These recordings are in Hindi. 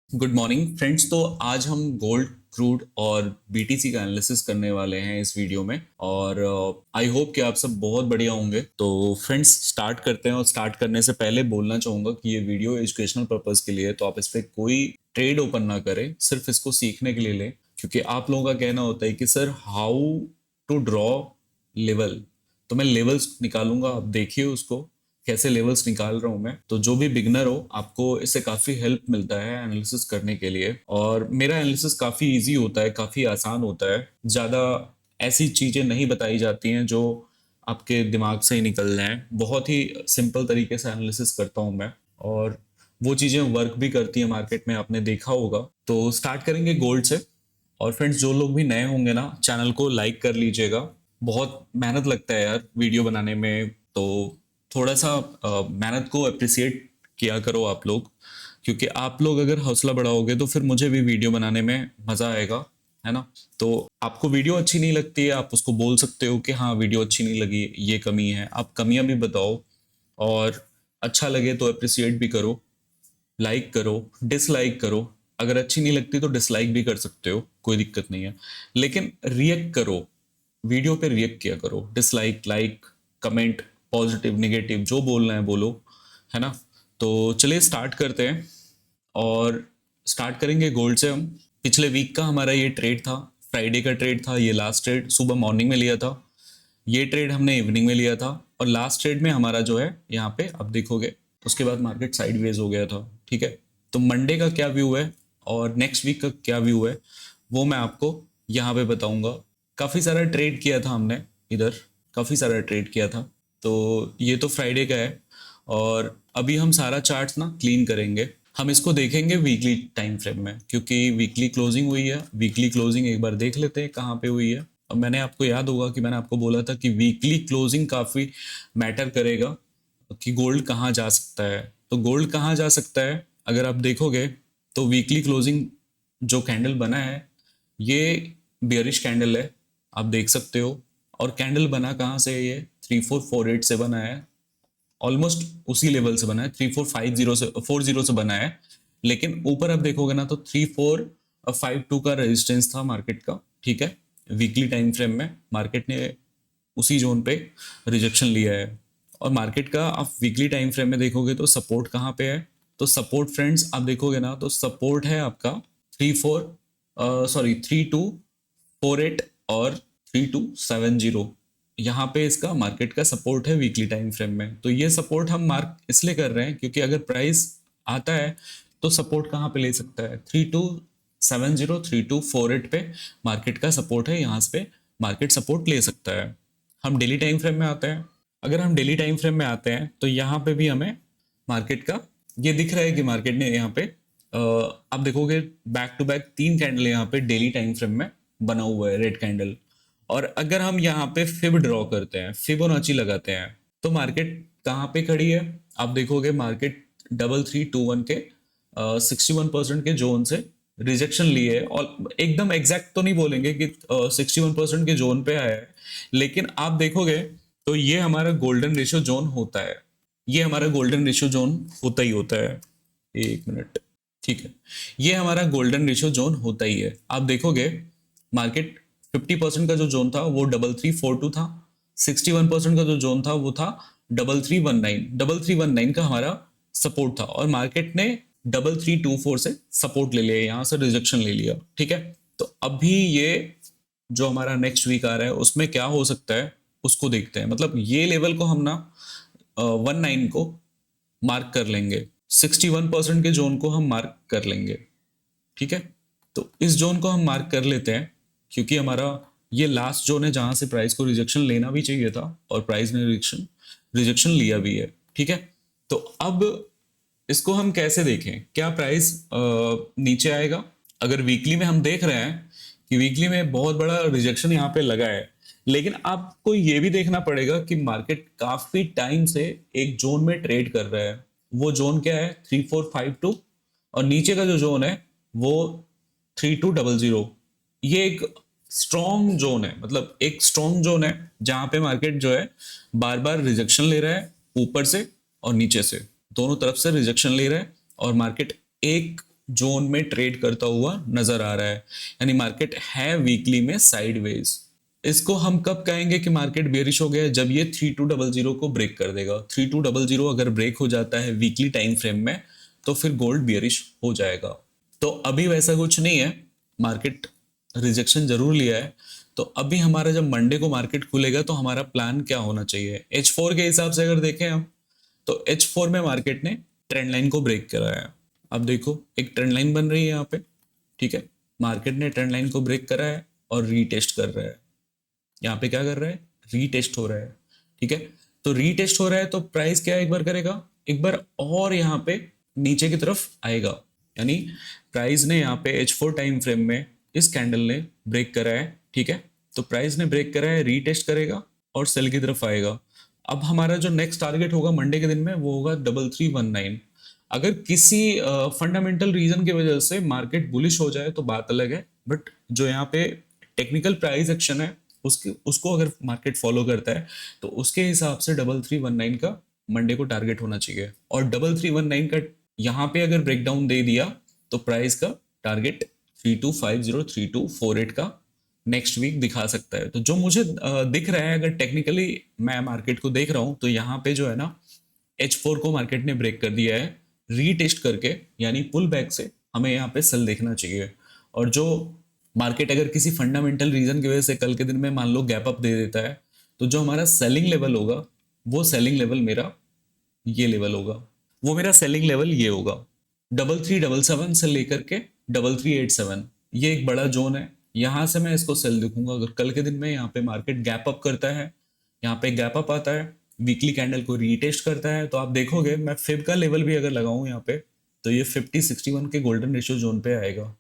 Good morning friends. तो आज हम गोल्ड, क्रूड और बीटीसी का एनालिसिस करने वाले हैं इस वीडियो में। और आई होप कि आप सब बहुत बढ़िया होंगे। तो फ्रेंड्स स्टार्ट करते हैं। और स्टार्ट करने से पहले बोलना चाहूँगा कि ये वीडियो एजुकेशनल पर्पस के लिए है, तो आप इस पर कोई ट्रेड ओपन ना करें, सिर्फ इसको सीखने के लिए लें। क्योंकि आप लोगों का कहना होता है कि sir how to draw level, तो मैं लेवल्स निकालूंगा, आप देखिए उसको कैसे लेवल्स निकाल रहा हूं मैं। तो जो भी बिगनर हो, आपको इससे काफी हेल्प मिलता है एनालिसिस करने के लिए। और मेरा एनालिसिस काफी इजी होता है, काफी आसान होता है। ज्यादा ऐसी चीजें नहीं बताई जाती हैं जो आपके दिमाग से ही निकल जाएं। बहुत ही सिंपल तरीके से एनालिसिस करता हूं मैं, और वो चीजें वर्क भी करती है मार्केट में, आपने देखा होगा। तो स्टार्ट करेंगे गोल्ड से। और फ्रेंड्स जो लोग भी नए होंगे ना, चैनल को लाइक कर लीजिएगा। बहुत मेहनत लगता है यार वीडियो बनाने में, तो थोड़ा सा मेहनत को अप्रिसिएट किया करो आप लोग। क्योंकि आप लोग अगर हौसला बढ़ाओगे तो फिर मुझे भी वीडियो बनाने में मज़ा आएगा, है ना। तो आपको वीडियो अच्छी नहीं लगती है, आप उसको बोल सकते हो कि हाँ वीडियो अच्छी नहीं लगी, ये कमी है, आप कमियां भी बताओ। और अच्छा लगे तो अप्रिसिएट भी करो, लाइक करो, डिसलाइक करो। अगर अच्छी नहीं लगती तो डिसलाइक भी कर सकते हो, कोई दिक्कत नहीं है। लेकिन रिएक्ट करो, वीडियो पे रिएक्ट किया करो। Dislike, like, comment, positive negative जो बोलना है बोलो, है ना। तो चलिए स्टार्ट करते हैं। और स्टार्ट करेंगे गोल्ड से हम। पिछले वीक का हमारा ये ट्रेड था, फ्राइडे का ट्रेड था ये। लास्ट ट्रेड सुबह मॉर्निंग में लिया था, ये ट्रेड हमने इवनिंग में लिया था। और लास्ट ट्रेड में हमारा जो है यहाँ पे आप देखोगे, उसके बाद मार्केट साइडवेज हो गया था। ठीक है, तो मंडे का क्या व्यू है और नेक्स्ट वीक का क्या व्यू है, वो मैं आपको यहाँ पे बताऊंगा। काफ़ी सारा ट्रेड किया था हमने इधर, काफ़ी सारा ट्रेड किया था। तो ये तो फ्राइडे का है। और अभी हम सारा चार्ट्स ना क्लीन करेंगे। हम इसको देखेंगे वीकली टाइम फ्रेम में, क्योंकि वीकली क्लोजिंग हुई है। वीकली क्लोजिंग एक बार देख लेते हैं कहाँ पे हुई है। और मैंने आपको याद होगा कि मैंने आपको बोला था कि वीकली क्लोजिंग काफ़ी मैटर करेगा कि गोल्ड कहाँ जा सकता है। तो गोल्ड कहाँ जा सकता है अगर आप देखोगे, तो वीकली क्लोजिंग जो कैंडल बना है, ये बियरिश कैंडल है, आप देख सकते हो। और कैंडल बना कहाँ से है, ये 3448 से बना है। ऑलमोस्ट उसी लेवल से बना है, 3450 से 40 से बना है। लेकिन ऊपर आप देखोगे ना, तो 3452 का रेजिस्टेंस था मार्केट का। ठीक है, वीकली टाइम फ्रेम में मार्केट ने उसी जोन पे रिजेक्शन लिया है। और मार्केट का आप वीकली टाइम फ्रेम में देखोगे तो सपोर्ट कहाँ पे है, तो सपोर्ट फ्रेंड्स आप देखोगे ना, तो सपोर्ट है आपका 3248 और 3270। यहाँ पे इसका मार्केट का सपोर्ट है वीकली टाइम फ्रेम में। तो ये सपोर्ट हम मार्क इसलिए कर रहे हैं क्योंकि अगर प्राइस आता है तो सपोर्ट कहाँ पे ले सकता है, 3270 3248 पे मार्केट का सपोर्ट है। यहाँ पे मार्केट सपोर्ट ले सकता है। हम डेली टाइम फ्रेम में आते हैं। अगर हम डेली टाइम फ्रेम में आते हैं तो यहाँ पे भी हमें मार्केट का ये दिख रहा है कि मार्केट ने यहाँ पे आप देखोगे बैक टू बैक 3 कैंडल यहाँ पे डेली टाइम फ्रेम में बना हुआ है, रेड कैंडल। और अगर हम यहाँ पे फिब ड्रॉ करते हैं, फिबोनाची लगाते हैं, तो मार्केट कहाँ पे खड़ी है, आप देखोगे मार्केट 3321 के 61% के जोन से रिजेक्शन लिए है। और एकदम एग्जैक्ट तो नहीं बोलेंगे कि 61% के जोन पे आया है, लेकिन आप देखोगे तो ये हमारा गोल्डन रेशियो जोन होता है। ये हमारा गोल्डन रेशियो जोन होता ही होता है। एक मिनट, ठीक है, ये हमारा गोल्डन रेशियो जोन होता ही है। आप देखोगे मार्केट 50% का जो जोन था वो 3342 था। 61% का जो जोन था वो था 3319 का हमारा सपोर्ट था। और मार्केट ने 3324 से सपोर्ट ले लिया, यहाँ से रिजेक्शन ले लिया। ठीक है, तो अभी ये जो हमारा नेक्स्ट वीक आ रहा है उसमें क्या हो सकता है उसको देखते हैं। मतलब ये लेवल को हम ना 19 को मार्क कर लेंगे, 61% के जोन को हम मार्क कर लेंगे। ठीक है, तो इस जोन को हम मार्क कर लेते हैं क्योंकि हमारा ये लास्ट जोन है जहां से प्राइस को रिजेक्शन लेना भी चाहिए था, और प्राइस ने रिजेक्शन रिजेक्शन लिया भी है। ठीक है, तो अब इसको हम कैसे देखें, क्या प्राइस नीचे आएगा। अगर वीकली में हम देख रहे हैं कि वीकली में बहुत बड़ा रिजेक्शन यहाँ पे लगा है, लेकिन आपको ये भी देखना पड़ेगा कि मार्केट काफी टाइम से एक जोन में ट्रेड कर रहा है। वो जोन क्या है, 3452। और नीचे का जो जोन है वो 3200। ये एक स्ट्रॉन्ग जोन है, मतलब एक स्ट्रॉन्ग जोन है जहां पे मार्केट जो है बार बार रिजेक्शन ले रहा है, ऊपर से और नीचे से दोनों तरफ से रिजेक्शन ले रहा है। और मार्केट एक जोन में ट्रेड करता हुआ नजर आ रहा है, यानी मार्केट है वीकली में साइडवेज। इसको हम कब कहेंगे कि मार्केट बेरिश हो गया है? जब ये 3200 को ब्रेक कर देगा। 3200 अगर ब्रेक हो जाता है वीकली टाइम फ्रेम में तो फिर गोल्ड बेरिश हो जाएगा। तो अभी वैसा कुछ नहीं है, मार्केट रिजेक्शन जरूर लिया है। तो अभी हमारा जब मंडे को मार्केट खुलेगा तो हमारा प्लान क्या होना चाहिए? H4 के हिसाब से अगर देखें हम, तो H4 में मार्केट ने ट्रेंड लाइन को ब्रेक करा है। अब देखो एक ट्रेंड लाइन बन रही है यहाँ पे, ठीक है। मार्केट ने ट्रेंड लाइन को ब्रेक करा है और रीटेस्ट कर रहा है। यहाँ पे क्या कर रहा है? रीटेस्ट हो रहा है, ठीक है। तो रीटेस्ट हो रहा है तो प्राइस क्या एक बार करेगा, एक बार और यहाँ पे नीचे की तरफ आएगा। यानी प्राइस ने यहाँ पे H4 टाइम फ्रेम में इस कैंडल ने ब्रेक करा है, ठीक है। तो प्राइस ने ब्रेक करा है, रीटेस्ट करेगा और सेल की तरफ आएगा। अब हमारा जो नेक्स्ट टारगेट होगा मंडे के दिन में वो होगा 3319। अगर किसी फंडामेंटल रीजन की वजह से मार्केट बुलिश हो जाए तो बात अलग है, बट जो यहाँ पे टेक्निकल प्राइस एक्शन है उसको अगर मार्केट फॉलो करता है तो उसके हिसाब से 3319 का मंडे को टारगेट होना चाहिए। और 3319 का यहाँ पे अगर ब्रेकडाउन दे दिया तो प्राइस का टारगेट 3250 3248 का नेक्स्ट वीक दिखा सकता है। तो जो मुझे दिख रहा है, अगर टेक्निकली मैं मार्केट को देख रहा हूं तो यहाँ पे जो है ना H4 को मार्केट ने ब्रेक कर दिया है रीटेस्ट करके, यानी पुल बैक से हमें यहाँ पे सेल देखना चाहिए। और जो मार्केट अगर किसी फंडामेंटल रीजन की वजह से कल के दिन में मान लो गैप अप दे देता है तो जो हमारा सेलिंग लेवल होगा वो सेलिंग लेवल मेरा ये लेवल होगा, वो मेरा सेलिंग लेवल ये होगा 3377 से लेकर के 3387। ये एक बड़ा जोन है, यहां से मैं इसको सेल देखूंगा। अगर कल के दिन में यहाँ पे मार्केट गैप अप करता है, यहाँ पे गैप अप आता है, वीकली कैंडल को रीटेस्ट करता है, तो आप देखोगे मैं फिब का लेवल भी अगर लगाऊं यहाँ पे तो ये 5061 के गोल्डन रेशियो जोन पे आएगा।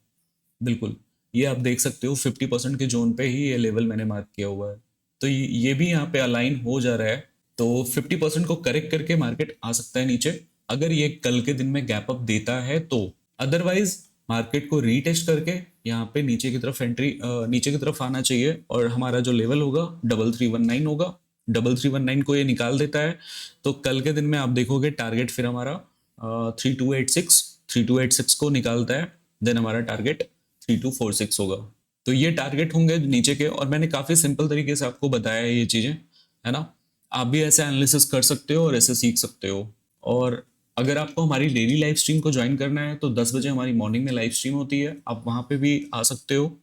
बिल्कुल, ये आप देख सकते हो 50% के जोन पे ही ये लेवल मैंने मार्क किया हुआ है। तो ये भी यहाँ पे अलाइन हो जा रहा है। तो 50% को करेक्ट करके मार्केट आ सकता है नीचे अगर ये कल के दिन में गैप अप देता है तो। अदरवाइज मार्केट को रीटेस्ट करके यहाँ पे नीचे की तरफ नीचे की तरफ आना चाहिए और हमारा जो लेवल होगा 3319 होगा। 3319 को ये निकाल देता है तो कल के दिन में आप देखोगे टारगेट फिर हमारा 3286 को निकालता है, देन हमारा टारगेट 3246 होगा। तो ये टारगेट होंगे नीचे के, और मैंने काफी सिंपल तरीके से आपको बताया है ये चीजें, है ना। आप भी ऐसे एनालिसिस कर सकते हो और ऐसे सीख सकते हो। और अगर आपको हमारी डेली लाइव स्ट्रीम को ज्वाइन करना है तो 10 बजे हमारी मॉर्निंग में लाइव स्ट्रीम होती है, आप वहाँ पे भी आ सकते हो।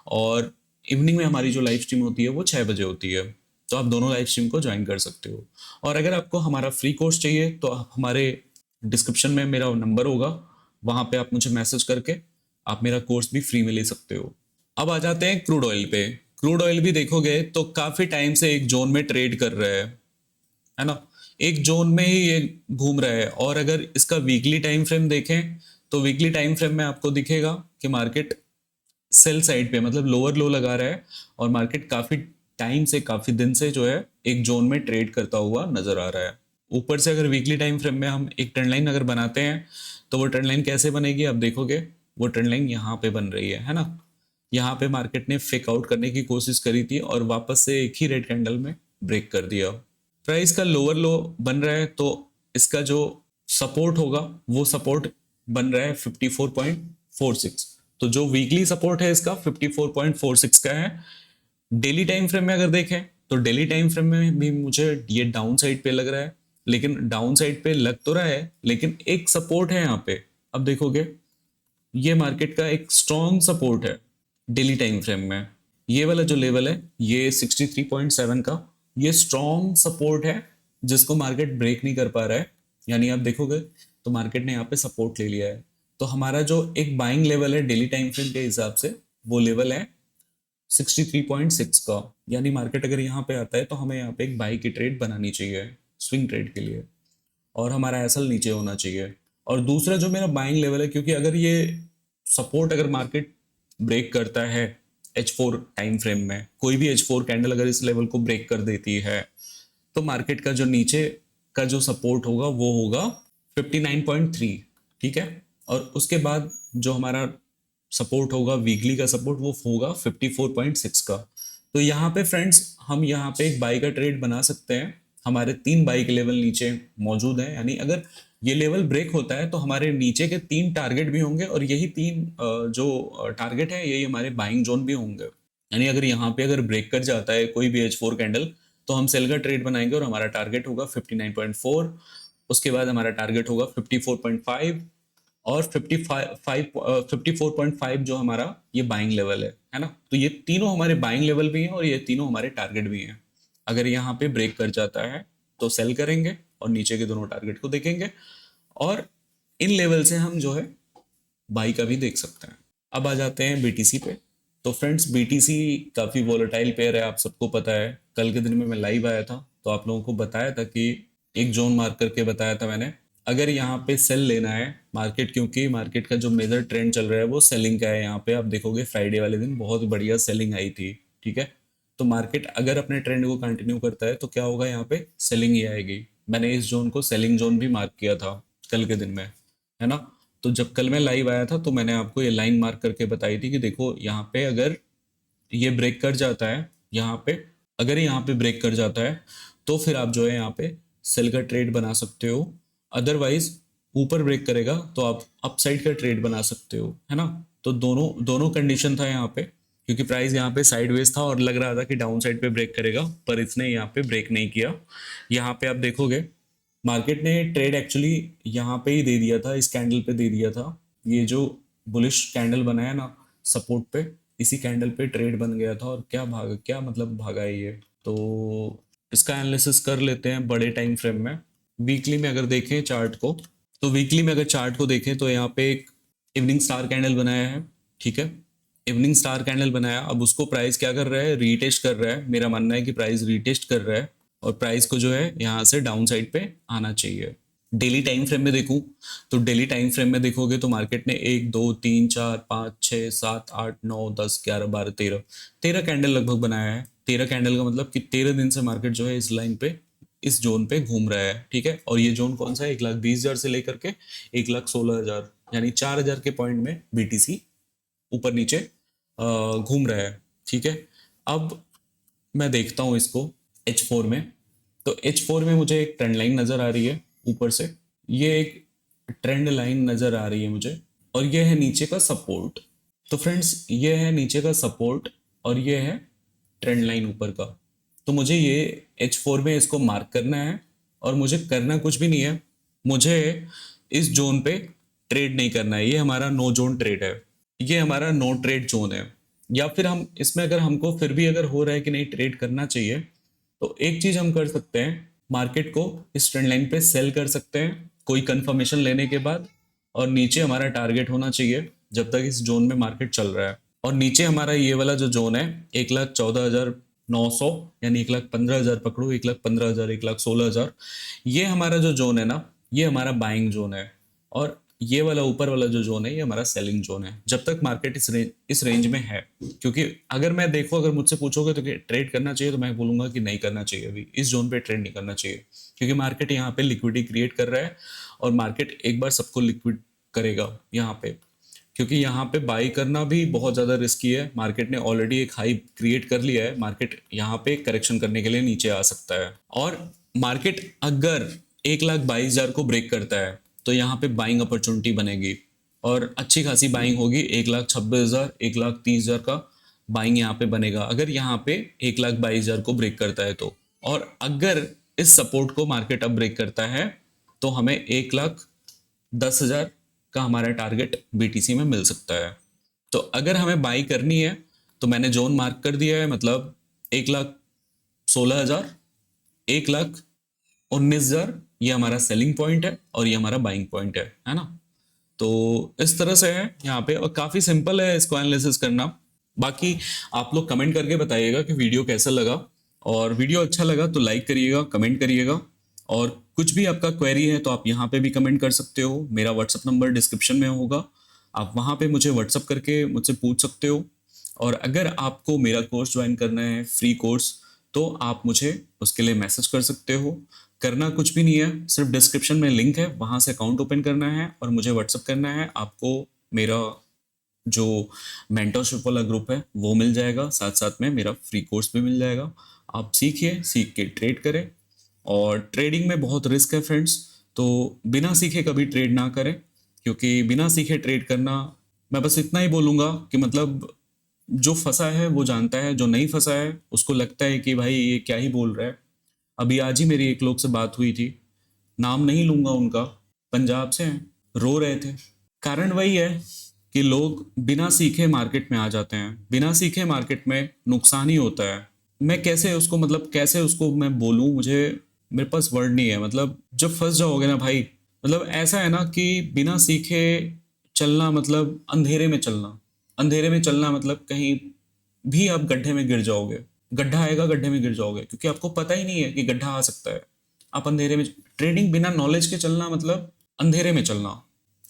और इवनिंग में हमारी जो लाइव स्ट्रीम होती है वो 6 बजे होती है, तो आप दोनों लाइव स्ट्रीम को ज्वाइन कर सकते हो। और अगर आपको हमारा फ्री कोर्स चाहिए तो आप हमारे डिस्क्रिप्शन में मेरा नंबर होगा, वहाँ पे आप मुझे मैसेज करके आप मेरा कोर्स भी फ्री में ले सकते हो। अब आ जाते हैं क्रूड ऑयल पे। क्रूड ऑयल भी देखोगे तो काफी टाइम से एक जोन में ट्रेड कर रहा है ना। एक जोन में ही ये घूम रहा है। और अगर इसका वीकली टाइम फ्रेम देखें तो वीकली टाइम फ्रेम में आपको दिखेगा कि मार्केट सेल साइड पे मतलब लोअर लो लगा रहा है और मार्केट काफी टाइम से काफी दिन से जो है एक जोन में ट्रेड करता हुआ नजर आ रहा है। ऊपर से अगर वीकली टाइम फ्रेम में हम एक ट्रेंड लाइन अगर बनाते हैं तो वो ट्रेंड लाइन कैसे बनेगी आप देखोगे, वो ट्रेंड लाइन यहाँ पे बन रही है ना। यहाँ पे मार्केट ने फेक आउट करने की कोशिश करी थी और वापस से एक ही रेड कैंडल में ब्रेक कर दिया। प्राइस का लोअर लो बन रहा है तो इसका जो सपोर्ट होगा वो सपोर्ट बन रहा है 54.46। तो जो वीकली सपोर्ट है इसका 54.46 का है। डेली टाइम फ्रेम में अगर देखें तो डेली टाइम फ्रेम में भी मुझे ये डाउन साइड पे लग रहा है, लेकिन डाउन साइड पे लग तो रहा है लेकिन एक सपोर्ट है यहाँ पे। अब देखोगे ये मार्केट का एक स्ट्रॉन्ग सपोर्ट है डेली टाइम फ्रेम में। ये वाला जो लेवल है ये 63.7 का ये स्ट्रॉन्ग सपोर्ट है जिसको मार्केट ब्रेक नहीं कर पा रहा है। यानी आप देखोगे तो मार्केट ने यहाँ पे सपोर्ट ले लिया है। तो हमारा जो एक बाइंग लेवल है डेली टाइम फ्रेम के हिसाब से वो लेवल है 63.6 का। यानी मार्केट अगर यहाँ पे आता है तो हमें यहाँ पे एक बाई की ट्रेड बनानी चाहिए स्विंग ट्रेड के लिए, और हमारा एसएल नीचे होना चाहिए। और दूसरा जो मेरा बाइंग लेवल है, क्योंकि अगर ये सपोर्ट अगर मार्केट ब्रेक करता है H4 टाइम फ्रेम में, कोई भी H4 कैंडल अगर इस लेवल को ब्रेक कर देती है तो मार्केट का जो नीचे का जो सपोर्ट होगा वो होगा 59.3, ठीक है। और उसके बाद जो हमारा सपोर्ट होगा वीकली का सपोर्ट वो होगा 54.6 का। तो यहाँ पे फ्रेंड्स हम यहाँ पे एक बाई का ट्रेड बना सकते हैं। हमारे 3 बाई के लेवल नीचे मौजूद हैं, यानी अगर ये लेवल ब्रेक होता है तो हमारे नीचे के 3 टारगेट भी होंगे और यही 3 जो टारगेट है यही हमारे बाइंग जोन भी होंगे। यानी अगर यहाँ पे अगर ब्रेक कर जाता है कोई भी H4 कैंडल तो हम सेल का ट्रेड बनाएंगे और हमारा टारगेट होगा 59.4, उसके बाद हमारा टारगेट होगा 54.5 और 54.5 जो हमारा ये बाइंग लेवल है ना। तो ये तीनों हमारे बाइंग लेवल भी हैं और ये तीनों हमारे टारगेट भी हैं। अगर यहाँ पे ब्रेक कर जाता है तो सेल करेंगे और नीचे के दोनों टारगेट को देखेंगे और इन लेवल से हम जो है बाई का भी देख सकते हैं। अब आ जाते हैं बीटीसी पे। तो फ्रेंड्स बीटीसी काफ़ी वोलेटाइल पेयर है, आप सबको पता है। कल के दिन में मैं लाइव आया था तो आप लोगों को बताया था कि एक जोन मार्क करके बताया था मैंने, अगर यहाँ पे सेल लेना है मार्केट, क्योंकि मार्केट का जो मेजर ट्रेंड चल रहा है वो सेलिंग का है। यहाँ पे आप देखोगे फ्राइडे वाले दिन बहुत बढ़िया सेलिंग आई थी, ठीक है। तो मार्केट अगर अपने ट्रेंड को कंटिन्यू करता है तो क्या होगा, यहाँ पे सेलिंग ही आएगी। मैंने इस जोन को सेलिंग जोन भी मार्क किया था कल के दिन में, है ना। तो जब कल मैं लाइव आया था तो मैंने आपको ये लाइन मार्क करके बताई थी कि देखो यहाँ पे अगर ये ब्रेक कर जाता है, यहाँ पे अगर यहाँ पे ब्रेक कर जाता है तो फिर आप जो है यहाँ पे सेल का ट्रेड बना सकते हो। अदरवाइज ऊपर ब्रेक करेगा तो आप अपसाइड का ट्रेड बना सकते हो, है ना। तो दोनों दोनों कंडीशन था यहाँ पे, क्योंकि प्राइस यहाँ पे साइडवेज था और लग रहा था कि डाउन साइड पे ब्रेक करेगा, पर इसने यहाँ पे ब्रेक नहीं किया। यहाँ पे आप देखोगे मार्केट ने ट्रेड एक्चुअली यहाँ पे ही दे दिया था, इस कैंडल पे दे दिया था। ये जो बुलिश कैंडल बनाया ना सपोर्ट पे, इसी कैंडल पे ट्रेड बन गया था और क्या मतलब भागा है ये। तो इसका एनालिसिस कर लेते हैं बड़े टाइम फ्रेम में। वीकली में अगर देखें चार्ट को, तो वीकली में अगर चार्ट को देखें तो यहाँ पे एक इवनिंग स्टार कैंडल बनाया है, ठीक है। इवनिंग स्टार कैंडल बनाया, अब उसको प्राइस क्या कर रहा है, रीटेस्ट कर रहा है। मेरा मानना है कि प्राइस रीटेस्ट कर रहा है और प्राइस को जो है यहाँ से डाउन साइड पे आना चाहिए। डेली टाइम फ्रेम में देखूं तो डेली टाइम फ्रेम में देखोगे तो मार्केट ने 1 2 3 4 5 6 7 8 9 10 11 12 13 कैंडल लगभग बनाया है। 13 कैंडल का मतलब कि 13 दिन से मार्केट जो है इस लाइन पे, इस जोन पे घूम रहा है, ठीक है। और ये जोन कौन सा है, 1,20,000 से लेकर के 1,16,000, यानी 4,000 के पॉइंट में बीटीसी ऊपर नीचे घूम रहा है, ठीक है। अब मैं देखता हूँ इसको H4 में, तो H4 में मुझे एक ट्रेंड लाइन नज़र आ रही है ऊपर से, ये एक ट्रेंड लाइन नज़र आ रही है मुझे, और ये है नीचे का सपोर्ट। तो फ्रेंड्स ये है नीचे का सपोर्ट और ये है ट्रेंड लाइन ऊपर का। तो मुझे ये H4 में इसको मार्क करना है और मुझे करना कुछ भी नहीं है, मुझे इस जोन पे ट्रेड नहीं करना है। ये हमारा नो जोन ट्रेड है, ये हमारा नो ट्रेड जोन है। या फिर हम इसमें अगर हमको फिर भी अगर हो रहा है कि नहीं ट्रेड करना चाहिए, तो एक चीज हम कर सकते हैं, मार्केट को इस ट्रेंड लाइन पे सेल कर सकते हैं कोई कंफर्मेशन लेने के बाद, और नीचे हमारा टारगेट होना चाहिए जब तक इस जोन में मार्केट चल रहा है। और नीचे हमारा ये वाला जो जोन है 1,14,900, यानी 1,15,000 पकड़ो, 1,15,000 1,16,000, ये हमारा जो जोन है ना, ये हमारा बाइंग जोन है। और ये वाला ऊपर वाला जो जोन है ये हमारा सेलिंग जोन है, जब तक मार्केट इस रेंज में है। क्योंकि अगर मैं देखो, अगर मुझसे पूछोगे तो ट्रेड करना चाहिए, तो मैं बोलूंगा कि नहीं करना चाहिए, अभी इस जोन पे ट्रेड नहीं करना चाहिए, क्योंकि मार्केट यहाँ पे लिक्विडिटी क्रिएट कर रहा है और मार्केट एक बार सबको लिक्विड करेगा यहाँ पे। क्योंकि यहाँ पे बाई करना भी बहुत ज़्यादा रिस्की है, मार्केट ने ऑलरेडी एक हाई क्रिएट कर लिया है, मार्केट यहाँ पे करेक्शन करने के लिए नीचे आ सकता है। और मार्केट अगर 1,22,000 को ब्रेक करता है तो यहाँ पे बाइंग अपॉर्चुनिटी बनेगी और अच्छी खासी बाइंग होगी। 1,26,000 1,30,000 का बाइंग यहाँ पे बनेगा अगर यहाँ पे 1,22,000 को ब्रेक करता है तो। और अगर इस सपोर्ट को मार्केट अब ब्रेक करता है तो हमें 1,10,000 का हमारा टारगेट बीटीसी में मिल सकता है। तो अगर हमें बाई करनी है तो मैंने जोन मार्क कर दिया है, मतलब 1,16,000 1,19,000 ये हमारा सेलिंग पॉइंट है और ये हमारा बाइंग पॉइंट है ना। तो इस तरह से है यहाँ पे, और काफ़ी सिंपल है इसको एनालिसिस करना। बाकी आप लोग कमेंट करके बताइएगा कि वीडियो कैसा लगा, और वीडियो अच्छा लगा तो लाइक करिएगा, कमेंट करिएगा, और कुछ भी आपका क्वेरी है तो आप यहाँ पे भी कमेंट कर सकते हो। मेरा व्हाट्सअप नंबर डिस्क्रिप्शन में होगा, आप वहाँ पे मुझे व्हाट्सअप करके मुझसे पूछ सकते हो। और अगर आपको मेरा कोर्स ज्वाइन करना है, फ्री कोर्स, तो आप मुझे उसके लिए मैसेज कर सकते हो। करना कुछ भी नहीं है, सिर्फ डिस्क्रिप्शन में लिंक है, वहाँ से अकाउंट ओपन करना है और मुझे व्हाट्सअप करना है। आपको मेरा जो मेंटरशिप वाला ग्रुप है वो मिल जाएगा, साथ साथ में मेरा फ्री कोर्स भी मिल जाएगा। आप सीखिए, सीख के ट्रेड करें। और ट्रेडिंग में बहुत रिस्क है फ्रेंड्स, तो बिना सीखे कभी ट्रेड ना करें, क्योंकि बिना सीखे ट्रेड करना, मैं बस इतना ही बोलूँगा कि मतलब जो फंसा है वो जानता है, जो नहीं फंसा है उसको लगता है कि भाई ये क्या ही बोल रहा है। अभी आज ही मेरी एक लोग से बात हुई थी, नाम नहीं लूंगा उनका, पंजाब से हैं, रो रहे थे। कारण वही है कि लोग बिना सीखे मार्केट में आ जाते हैं, बिना सीखे मार्केट में नुकसान ही होता है। मैं कैसे उसको मतलब कैसे उसको मैं बोलूं, मुझे मेरे पास वर्ड नहीं है। मतलब जब फंस जाओगे ना भाई, मतलब ऐसा है ना कि बिना सीखे चलना मतलब अंधेरे में चलना, अंधेरे में चलना मतलब कहीं भी आप गड्ढे में गिर जाओगे, गड्ढा आएगा गड्ढे में गिर जाओगे, क्योंकि आपको पता ही नहीं है कि गड्ढा आ सकता है। आप अंधेरे में ट्रेडिंग बिना नॉलेज के चलना मतलब अंधेरे में चलना,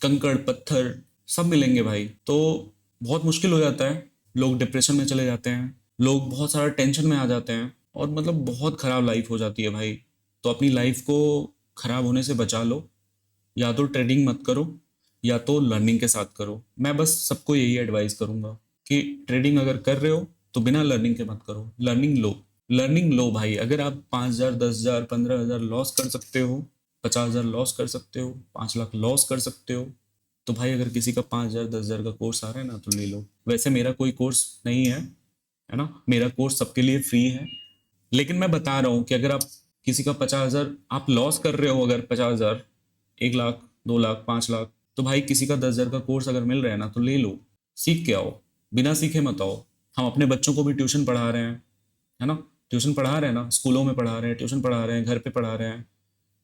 कंकड़ पत्थर सब मिलेंगे भाई, तो बहुत मुश्किल हो जाता है। लोग डिप्रेशन में चले जाते हैं, लोग बहुत सारा टेंशन में आ जाते हैं, और मतलब बहुत खराब लाइफ हो जाती है भाई। तो अपनी लाइफ को खराब होने से बचा लो, या तो ट्रेडिंग मत करो या तो लर्निंग के साथ करो। मैं बस सबको यही एडवाइस करूंगा कि ट्रेडिंग अगर कर रहे हो तो बिना लर्निंग के मत करो, लर्निंग लो। लर्निंग लो भाई, अगर आप 5,000 10,000 15,000 लॉस कर सकते हो, 50,000 लॉस कर सकते हो, 5 लाख लॉस कर सकते हो, तो भाई अगर किसी का 5,000 10,000 का कोर्स आ रहा है ना तो ले लो। वैसे मेरा कोई कोर्स नहीं है ना, मेरा कोर्स सबके लिए फ्री है। लेकिन मैं बता रहा हूँ कि अगर आप किसी का 50,000 आप लॉस कर रहे हो, अगर 50,000, 1 लाख 2 लाख 5 लाख, तो भाई किसी का 10,000 का कोर्स अगर मिल रहा है ना तो ले लो, सीख के आओ, बिना सीखे मत आओ। हम अपने बच्चों को भी ट्यूशन पढ़ा रहे हैं, है ना, ट्यूशन पढ़ा रहे हैं ना, स्कूलों में पढ़ा रहे हैं, ट्यूशन पढ़ा रहे हैं, घर पे पढ़ा रहे हैं,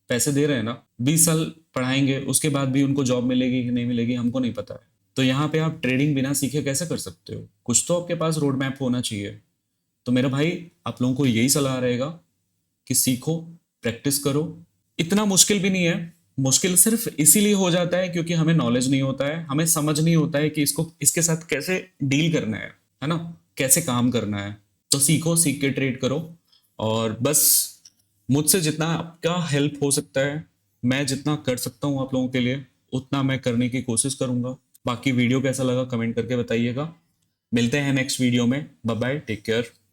पैसे दे रहे हैं ना। 20 साल पढ़ाएंगे, उसके बाद भी उनको जॉब मिलेगी कि नहीं मिलेगी हमको नहीं पता है। तो यहाँ पे आप ट्रेडिंग बिना सीखे कैसे कर सकते हो? कुछ तो आपके पास रोड मैप होना चाहिए। तो मेरा भाई, आप लोगों को यही सलाह रहेगा कि सीखो, प्रैक्टिस करो। इतना मुश्किल भी नहीं है, मुश्किल सिर्फ इसीलिए हो जाता है क्योंकि हमें नॉलेज नहीं होता है, हमें समझ नहीं होता है कि इसको इसके साथ कैसे डील करना है ना, कैसे काम करना है। तो सीखो, सीख के ट्रेड करो। और बस मुझसे जितना आपका हेल्प हो सकता है, मैं जितना कर सकता हूँ आप लोगों के लिए, उतना मैं करने की कोशिश करूंगा। बाकी वीडियो कैसा लगा कमेंट करके बताइएगा। मिलते हैं नेक्स्ट वीडियो में। Bye bye, take care.